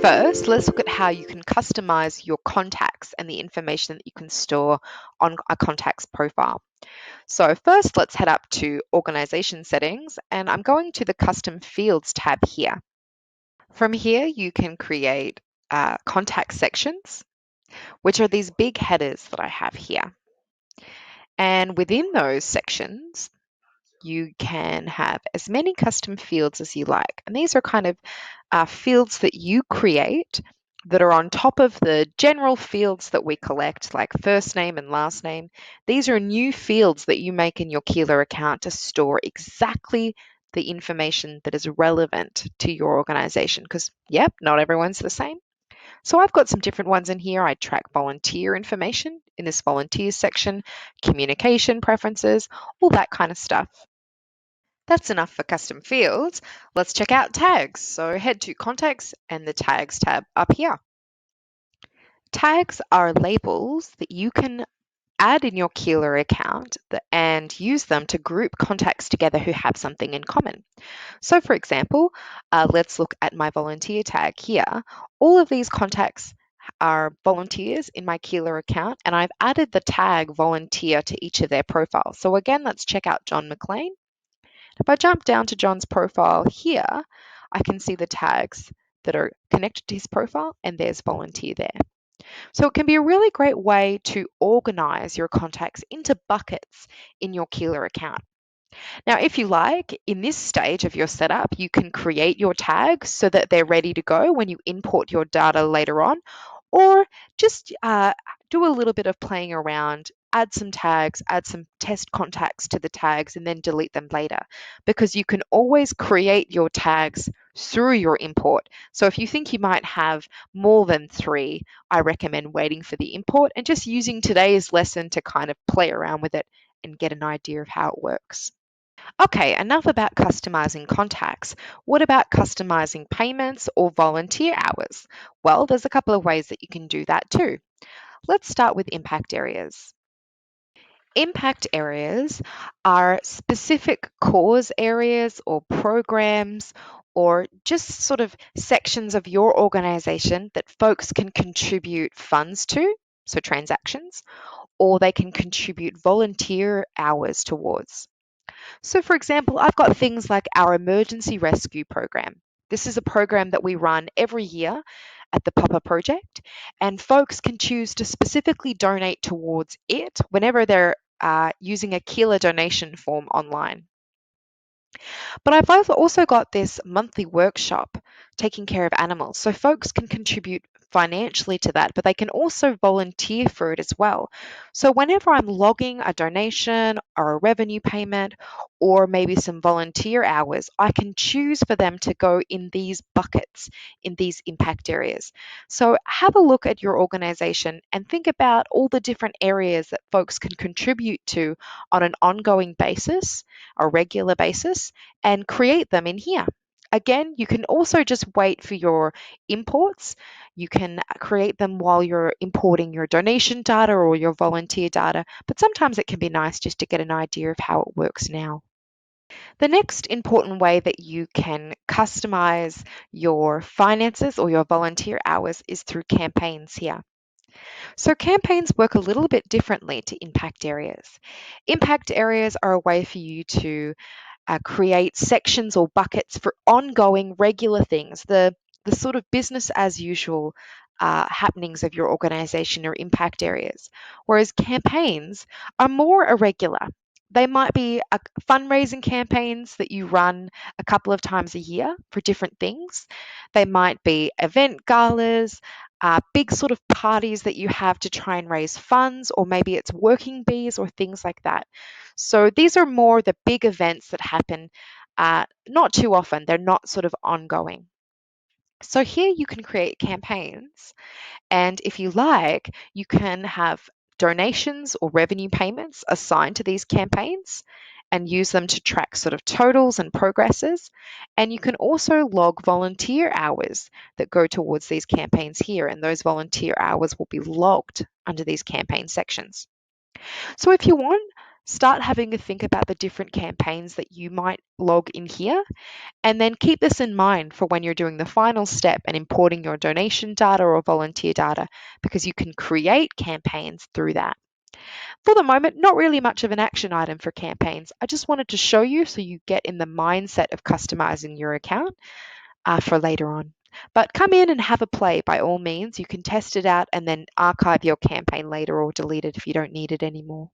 First, let's look at how you can customize your contacts and the information that you can store on a contact's profile. So first, let's head up to Organization Settings, and I'm going to the Custom Fields tab here. From here, you can create contact sections, which are these big headers that I have here. And within those sections, you can have as many custom fields as you like. And these are kind of fields that you create that are on top of the general fields that we collect, like first name and last name. These are new fields that you make in your Keela account to store exactly the information that is relevant to your organization. Because, yep, not everyone's the same. So I've got some different ones in here. I track volunteer information in this volunteers section, communication preferences, all that kind of stuff. That's enough for custom fields. Let's check out tags. So head to Contacts and the Tags tab up here. Tags are labels that you can add in your Keela account and use them to group contacts together who have something in common. So for example, let's look at my volunteer tag here. All of these contacts are volunteers in my Keela account, and I've added the tag volunteer to each of their profiles. So again, let's check out John McLean. If I jump down to John's profile here, I can see the tags that are connected to his profile, and there's volunteer there. So it can be a really great way to organize your contacts into buckets in your Keela account. Now, if you like, in this stage of your setup, you can create your tags so that they're ready to go when you import your data later on, or just do a little bit of playing around, add some tags, add some test contacts to the tags, and then delete them later, because you can always create your tags through your import. So if you think you might have more than 3, I recommend waiting for the import and just using today's lesson to kind of play around with it and get an idea of how it works. Okay, enough about customizing contacts. What about customizing payments or volunteer hours? Well, there's a couple of ways that you can do that too. Let's start with impact areas. Impact areas are specific cause areas or programs or just sort of sections of your organization that folks can contribute funds to, so transactions, or they can contribute volunteer hours towards. So, for example, I've got things like our emergency rescue program. This is a program that we run every year at the Papa Project, and folks can choose to specifically donate towards it whenever they're using a Keela donation form online. But I've also got this monthly workshop taking care of animals. So folks can contribute financially to that, but they can also volunteer for it as well. So whenever I'm logging a donation or a revenue payment or maybe some volunteer hours, I can choose for them to go in these buckets, in these impact areas. So have a look at your organization and think about all the different areas that folks can contribute to on an ongoing basis, a regular basis, and create them in here. Again, you can also just wait for your imports. You can create them while you're importing your donation data or your volunteer data, but sometimes it can be nice just to get an idea of how it works now. The next important way that you can customize your finances or your volunteer hours is through campaigns here. So campaigns work a little bit differently to impact areas. Impact areas are a way for you to create sections or buckets for ongoing regular things, the sort of business as usual happenings of your organization or impact areas. Whereas campaigns are more irregular. They might be fundraising campaigns that you run a couple of times a year for different things. They might be event galas, big sort of parties that you have to try and raise funds, or maybe it's working bees or things like that. So these are more the big events that happen not too often. They're not sort of ongoing. So here you can create campaigns, and if you like, you can have donations or revenue payments assigned to these campaigns and use them to track sort of totals and progresses. And you can also log volunteer hours that go towards these campaigns here, and those volunteer hours will be logged under these campaign sections. So if you want start having a think about the different campaigns that you might log in here, and then keep this in mind for when you're doing the final step and importing your donation data or volunteer data, because you can create campaigns through that. For the moment, not really much of an action item for campaigns. I just wanted to show you so you get in the mindset of customizing your account for later on. But come in and have a play by all means. You can test it out and then archive your campaign later or delete it if you don't need it anymore.